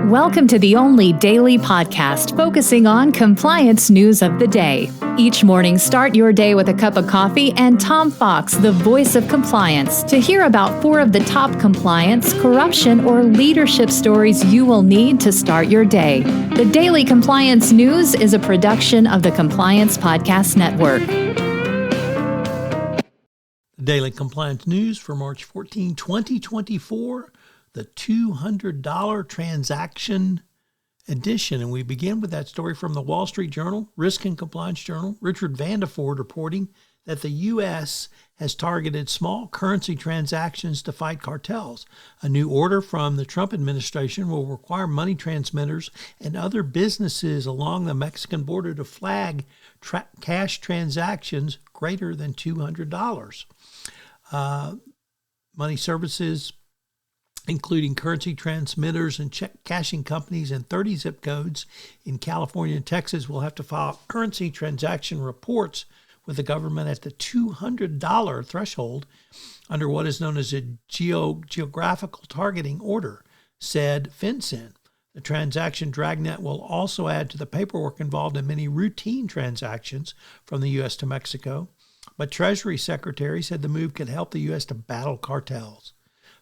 Welcome to the only daily podcast focusing on compliance news of the day. Each morning, start your day with a cup of coffee and Tom Fox, the voice of compliance, to hear about 4 of the top compliance, corruption, or leadership stories you will need to start your day. The Daily Compliance News is a production of the Compliance Podcast Network. The Daily Compliance News for March 14, 2024. The $200 transaction edition. And we begin with that story from the Wall Street Journal, Risk and Compliance Journal. Richard Vandeford reporting that the U.S. has targeted small currency transactions to fight cartels. A new order from the Trump administration will require money transmitters and other businesses along the Mexican border to flag cash transactions greater than $200. Money services, including currency transmitters and check cashing companies in 30 zip codes in California and Texas, will have to file currency transaction reports with the government at the $200 threshold under what is known as a geographical targeting order, said FinCEN. The transaction dragnet will also add to the paperwork involved in many routine transactions from the U.S. to Mexico. But Treasury Secretary said the move could help the U.S. to battle cartels.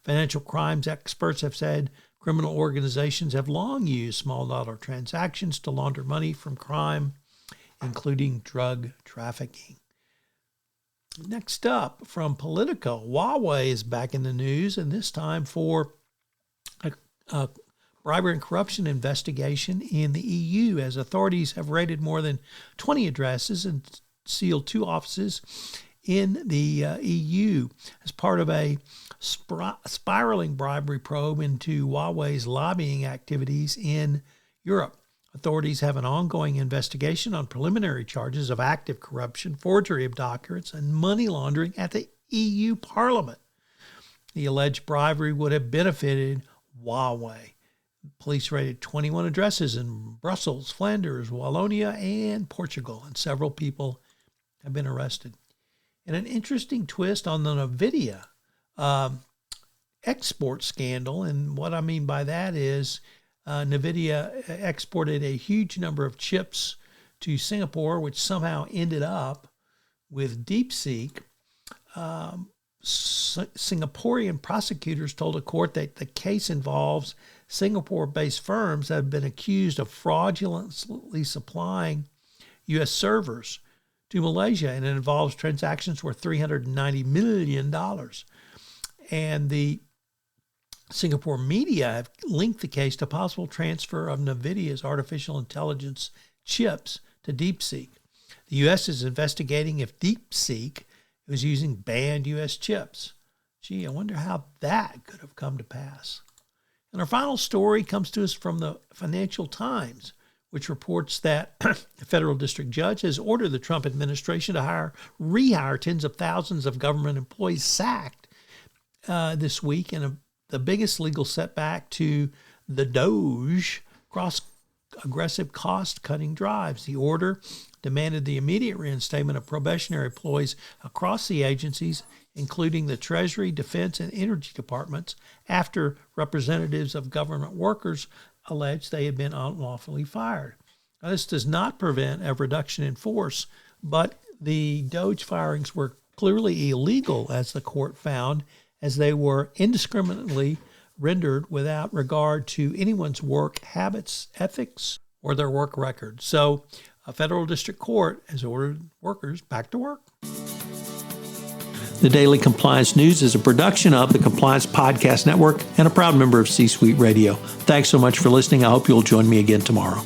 Financial crimes experts have said criminal organizations have long used small dollar transactions to launder money from crime, including drug trafficking. Next up, from Politico, Huawei is back in the news, and this time for a bribery and corruption investigation in the EU, as authorities have raided more than 20 addresses and sealed 2 offices in the EU as part of a spiraling bribery probe into Huawei's lobbying activities in Europe. Authorities have an ongoing investigation on preliminary charges of active corruption, forgery of documents, and money laundering at the EU Parliament. The alleged bribery would have benefited Huawei. Police raided 21 addresses in Brussels, Flanders, Wallonia, and Portugal, and several people have been arrested. And an interesting twist on the NVIDIA export scandal. And what I mean by that is NVIDIA exported a huge number of chips to Singapore, which somehow ended up with DeepSeek. Singaporean prosecutors told a court that the case involves Singapore-based firms that have been accused of fraudulently supplying U.S. servers to Malaysia, and it involves transactions worth $390 million. And the Singapore media have linked the case to possible transfer of NVIDIA's artificial intelligence chips to DeepSeek. The U.S. is investigating if DeepSeek was using banned U.S. chips. Gee, I wonder how that could have come to pass. And our final story comes to us from the Financial Times, which reports that a federal district judge has ordered the Trump administration to rehire tens of thousands of government employees sacked this week in the biggest legal setback to the DOGE aggressive cost-cutting drives. The order demanded the immediate reinstatement of probationary employees across the agencies, including the Treasury, Defense, and Energy departments, after representatives of government workers alleged they had been unlawfully fired. Now, this does not prevent a reduction in force, but the DOGE firings were clearly illegal, as the court found, as they were indiscriminately rendered without regard to anyone's work habits, ethics, or their work record. So a federal district court has ordered workers back to work. The Daily Compliance News is a production of the Compliance Podcast Network and a proud member of C-Suite Radio. Thanks so much for listening. I hope you'll join me again tomorrow.